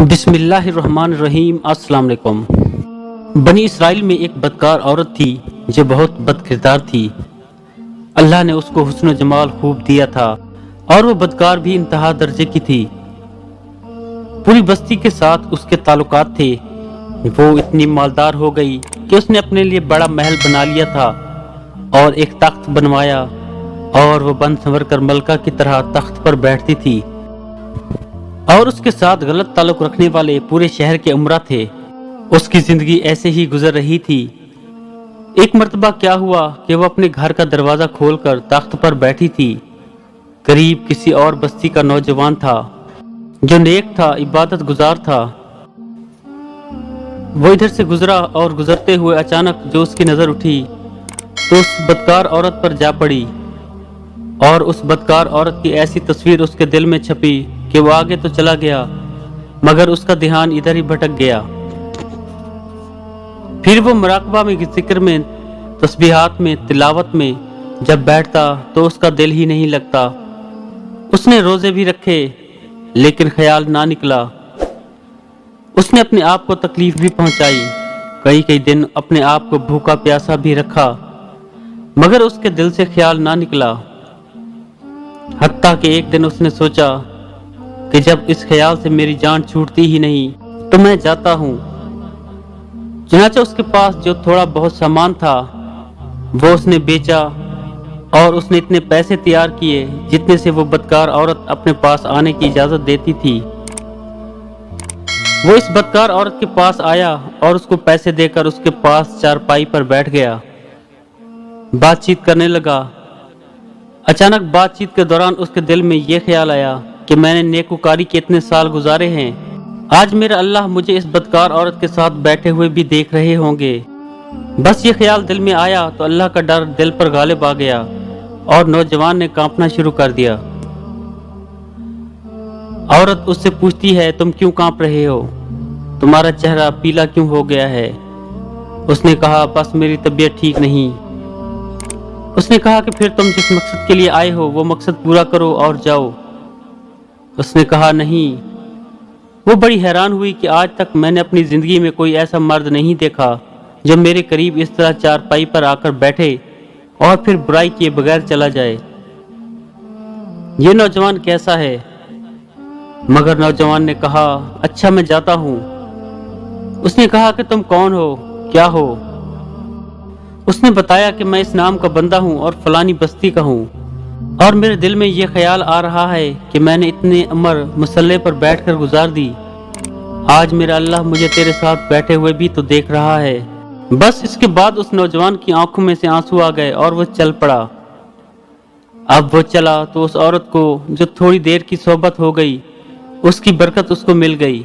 बिस्मिल्लाहिर्रहमानिर्रहीम। अस्सलाम वालेकुम। बनी इसराइल में एक बदकार औरत थी जो बहुत बदकिरदार थी। अल्लाह ने उसको हुस्न जमाल खूब दिया था और वो बदकार भी इंतहा दर्जे की थी। पूरी बस्ती के साथ उसके ताल्लुकात थे। वो इतनी मालदार हो गई कि उसने अपने लिए बड़ा महल बना लिया था और एक तख्त बनवाया और वो बंद संवर कर मलका की तरह तख्त पर बैठती थी। और उसके साथ गलत ताल्लुक रखने वाले पूरे शहर के उमरा थे। उसकी जिंदगी ऐसे ही गुजर रही थी। एक मर्तबा क्या हुआ कि वो अपने घर का दरवाजा खोलकर तख्त पर बैठी थी। करीब किसी और बस्ती का नौजवान था जो नेक था, इबादत गुजार था। वो इधर से गुजरा और गुजरते हुए अचानक जो उसकी नजर उठी तो उस बदकार औरत पर जा पड़ी और उस बदकार औरत की ऐसी तस्वीर उसके दिल में छपी कि वो आगे तो चला गया मगर उसका ध्यान इधर ही भटक गया। फिर वो मुराकबा में, जिक्र में, तस्बीहात में, तिलावत में जब बैठता तो उसका दिल ही नहीं लगता। उसने रोजे भी रखे लेकिन ख्याल ना निकला। उसने अपने आप को तकलीफ भी पहुंचाई, कई कई दिन अपने आप को भूखा प्यासा भी रखा मगर उसके दिल से ख्याल ना निकला। हत्ता कि एक दिन उसने सोचा कि जब इस ख्याल से मेरी जान छूटती ही नहीं तो मैं जाता हूँ। चुनांचे उसके पास जो थोड़ा बहुत सामान था वो उसने बेचा और उसने इतने पैसे तैयार किए जितने से वो बदकार औरत अपने पास आने की इजाजत देती थी। वो इस बदकार औरत के पास आया और उसको पैसे देकर उसके पास चारपाई पर बैठ गया। बातचीत करने लगा। अचानक बातचीत के दौरान उसके दिल में ये ख्याल आया कि मैंने नेकुकारी के इतने साल गुजारे हैं, आज मेरा अल्लाह मुझे इस बदकार औरत के साथ बैठे हुए भी देख रहे होंगे। बस ये ख्याल दिल में आया तो अल्लाह का डर दिल पर गालिब आ गया और नौजवान ने कांपना शुरू कर दिया। औरत उससे पूछती है, तुम क्यों कांप रहे हो? तुम्हारा चेहरा पीला क्यों हो गया है? उसने कहा, बस मेरी तबीयत ठीक नहीं। उसने कहा कि फिर तुम जिस मकसद के लिए आए हो वो मकसद पूरा करो और जाओ। उसने कहा, नहीं। वो बड़ी हैरान हुई कि आज तक मैंने अपनी जिंदगी में कोई ऐसा मर्द नहीं देखा जो मेरे करीब इस तरह चारपाई पर आकर बैठे और फिर बुराई किए बगैर चला जाए। ये नौजवान कैसा है? मगर नौजवान ने कहा, अच्छा मैं जाता हूँ। उसने कहा कि तुम कौन हो, क्या हो? उसने बताया कि मैं इस नाम का बंदा हूँ और फलानी बस्ती का हूँ और मेरे दिल में ये ख्याल आ रहा है कि मैंने इतने उम्र मुसल्ले पर बैठकर गुजार दी, आज मेरा अल्लाह मुझे तेरे साथ बैठे हुए भी तो देख रहा है। बस इसके बाद उस नौजवान की आंखों में से आंसू आ गए और वो चल पड़ा। अब वो चला तो उस औरत को जो थोड़ी देर की सोहबत हो गई उसकी बरकत उसको मिल गई।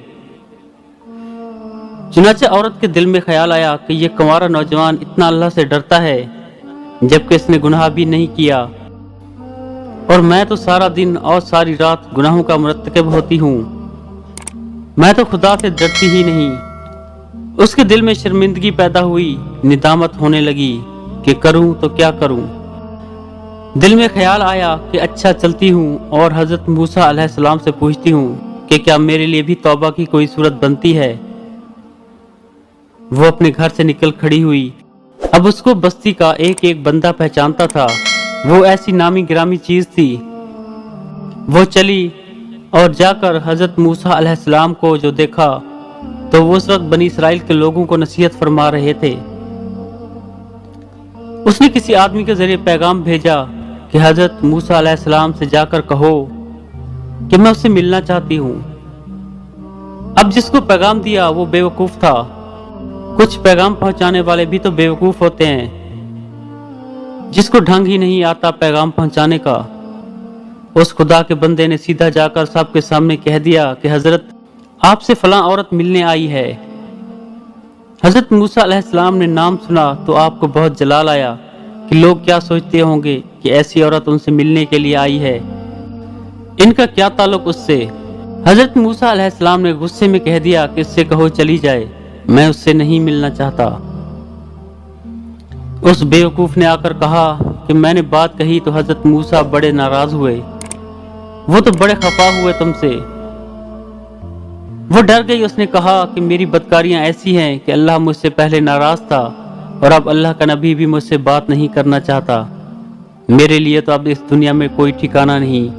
चुनांचे औरत के दिल में ख्याल आया कि ये कुंवारा नौजवान इतना अल्लाह से डरता है जबकि इसने गुनाह भी नहीं किया और मैं तो सारा दिन और सारी रात गुनाहों का मुरतकब होती हूँ, मैं तो खुदा से डरती ही नहीं। उसके दिल में शर्मिंदगी पैदा हुई, निदामत होने लगी कि करूं तो क्या करूं। दिल में ख्याल आया कि अच्छा चलती हूँ और हजरत मूसा अलैहिस्सलाम से पूछती हूँ कि क्या मेरे लिए भी तौबा की कोई सूरत बनती है। वो अपने घर से निकल खड़ी हुई। अब उसको बस्ती का एक एक बंदा पहचानता था। वो ऐसी नामी गिरामी चीज थी। वो चली और जाकर हजरत मूसा अलैहिस्सलाम को जो देखा तो वो उस वक्त बनी इसराइल के लोगों को नसीहत फरमा रहे थे। उसने किसी आदमी के जरिए पैगाम भेजा कि हजरत मूसा अलैहिस्सलाम से जाकर कहो कि मैं उससे मिलना चाहती हूँ। अब जिसको पैगाम दिया वो बेवकूफ था। कुछ पैगाम पहुंचाने वाले भी तो बेवकूफ होते हैं। जिसको ढंग ही नहीं आता पैगाम पहुंचाने का, उस खुदा के बंदे ने सीधा जाकर सबके सामने कह दिया कि हजरत आपसे फलां औरत मिलने आई है। हजरत मूसा अलैहिस्सलाम ने नाम सुना तो आपको बहुत जलाल आया कि लोग क्या सोचते होंगे कि ऐसी औरत उनसे मिलने के लिए आई है, इनका क्या ताल्लुक उससे। हजरत मूसा अलैहिस्सलाम ने गुस्से में कह दिया कि इससे कहो चली जाए, मैं उससे नहीं मिलना चाहता। उस बेवकूफ ने आकर कहा कि मैंने बात कही तो हजरत मूसा बड़े नाराज हुए, वो तो बड़े खफा हुए तुमसे। वो डर गई। उसने कहा कि मेरी बदकारियां ऐसी हैं कि अल्लाह मुझसे पहले नाराज था और अब अल्लाह का नबी भी मुझसे बात नहीं करना चाहता। मेरे लिए तो अब इस दुनिया में कोई ठिकाना नहीं।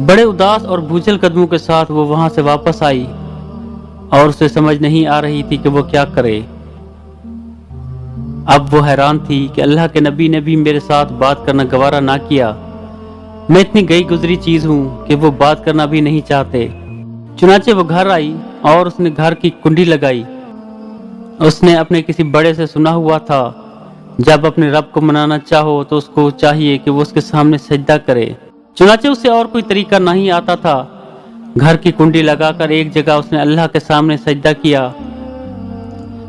बड़े उदास और भूजल कदमों के साथ वो वहां से वापस आई और उसे समझ नहीं आ रही थी कि वो क्या करे। अब वो हैरान थी कि अल्लाह के नबी ने भी मेरे साथ बात करना गवारा ना किया। मैं इतनी गई गुजरी चीज हूँ कि वो बात करना भी नहीं चाहते। चुनाचे वो घर आई और उसने घर की कुंडी लगाई। उसने अपने किसी बड़े से सुना हुआ था, जब अपने रब को मनाना चाहो तो उसको चाहिए कि वो उसके सामने सजदा करे। चुनाचे उसे और कोई तरीका नहीं आता था। घर की कुंडी लगाकर एक जगह उसने अल्लाह के सामने सजदा किया।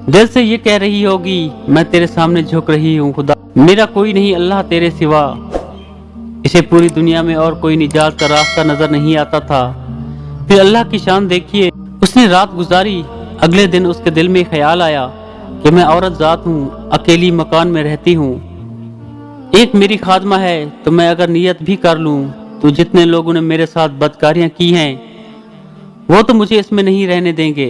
दिल से ये कह रही होगी, मैं तेरे सामने झुक रही हूँ खुदा, मेरा कोई नहीं अल्लाह तेरे सिवा। इसे पूरी दुनिया में और कोई निजात का रास्ता नजर नहीं आता था। फिर अल्लाह की शान देखिए, उसने रात गुजारी। अगले दिन उसके दिल में ख्याल आया कि मैं औरत जात हूँ, अकेली मकान में रहती हूँ, एक मेरी खादमा है, तो मैं अगर नियत भी कर लूँ तो जितने लोगों ने मेरे साथ बदकारियां की हैं वो तो मुझे इसमें नहीं रहने देंगे।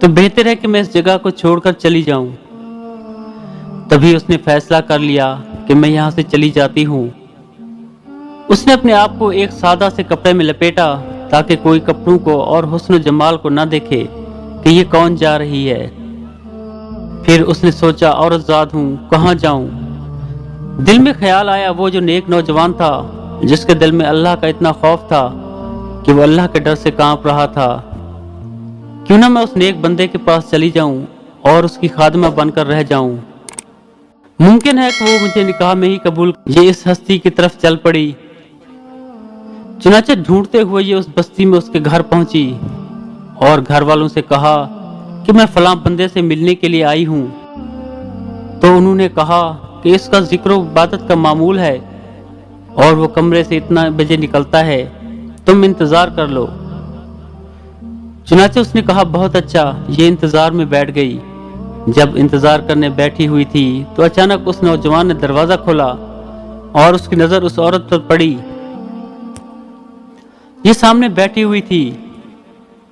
तो बेहतर है कि मैं इस जगह को छोड़कर चली जाऊं। तभी उसने फैसला कर लिया कि मैं यहाँ से चली जाती हूँ। उसने अपने आप को एक सादा से कपड़े में लपेटा ताकि कोई कपड़ों को और हुस्न जमाल को ना देखे कि ये कौन जा रही है। फिर उसने सोचा, औरत जात हूँ, कहाँ जाऊं। दिल में ख्याल आया वो जो नेक नौजवान था जिसके दिल में अल्लाह का इतना खौफ था कि वो अल्लाह के डर से कांप रहा था। क्यों ना मैं उस नेक बंदे के पास चली जाऊं और उसकी खादमा बनकर रह जाऊं। मुमकिन है कि वो मुझे निकाह में ही कबूल। ये इस हस्ती की तरफ चल पड़ी। चुनाचे ढूंढते हुए ये उस बस्ती में उसके घर पहुंची और घर वालों से कहा कि मैं फलां बंदे से मिलने के लिए आई हूं। तो उन्होंने कहा कि इसका जिक्र इबादत का मामूल है और वो कमरे से इतना बजे निकलता है, तुम इंतजार कर लो। चुनाचे उसने कहा, बहुत अच्छा। ये इंतजार में बैठ गई। जब इंतजार करने बैठी हुई थी तो अचानक उस नौजवान ने दरवाजा खोला और उसकी नजर उस औरत पर पड़ी। ये सामने बैठी हुई थी।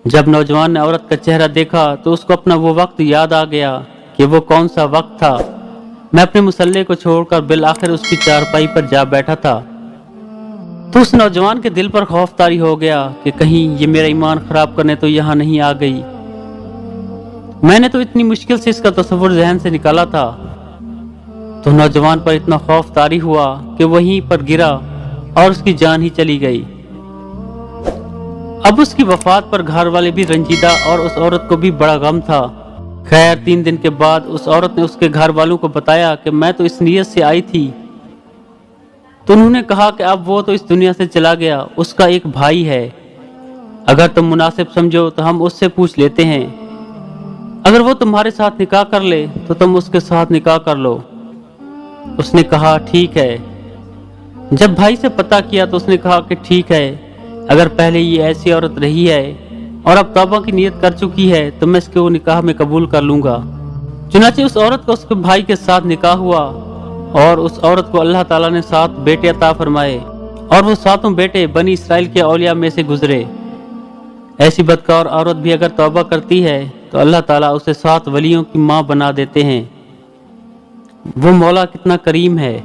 जब नौजवान ने औरत का चेहरा देखा तो उसको अपना वो वक्त याद आ गया कि वो कौन सा वक्त था। मैं अपने मुसल्ले को छोड़कर बिल आखिर उसकी चारपाई पर जा बैठा था। तो उस नौजवान के दिल पर खौफ तारी हो गया कि कहीं ये मेरा ईमान खराब करने तो यहाँ नहीं आ गई। मैंने तो इतनी मुश्किल से इसका तस्वुर जहन से निकाला था। तो नौजवान पर इतना खौफ तारी हुआ कि वहीं पर गिरा और उसकी जान ही चली गई। अब उसकी वफात पर घर वाले भी रंजीदा और उस औरत को भी बड़ा गम था। खैर 3 दिन के बाद उस औरत ने उसके घर वालों को बताया कि मैं तो इस नीयत से आई थी। तो उन्होंने कहा कि अब वो तो इस दुनिया से चला गया, उसका एक भाई है। अगर तुम मुनासिब समझो तो हम उससे पूछ लेते हैं। अगर वो तुम्हारे साथ निकाह कर ले तो तुम उसके साथ निकाह कर लो। उसने कहा ठीक है। जब भाई से पता किया तो उसने कहा कि ठीक है, अगर पहले ये ऐसी औरत रही है और अब तौबा की नियत कर चुकी है तो मैं इसको निकाह में कबूल कर लूंगा। चुनाचे उस औरत का उसके भाई के साथ निकाह हुआ और उस औरत को अल्लाह ताला ने 7 बेटे अता फरमाए और वो 7 बेटे बनी इसराइल के औलिया में से गुजरे। ऐसी बदकार औरत भी अगर तौबा करती है तो अल्लाह ताला उसे 7 वलियों की माँ बना देते हैं। वो मौला कितना करीम है।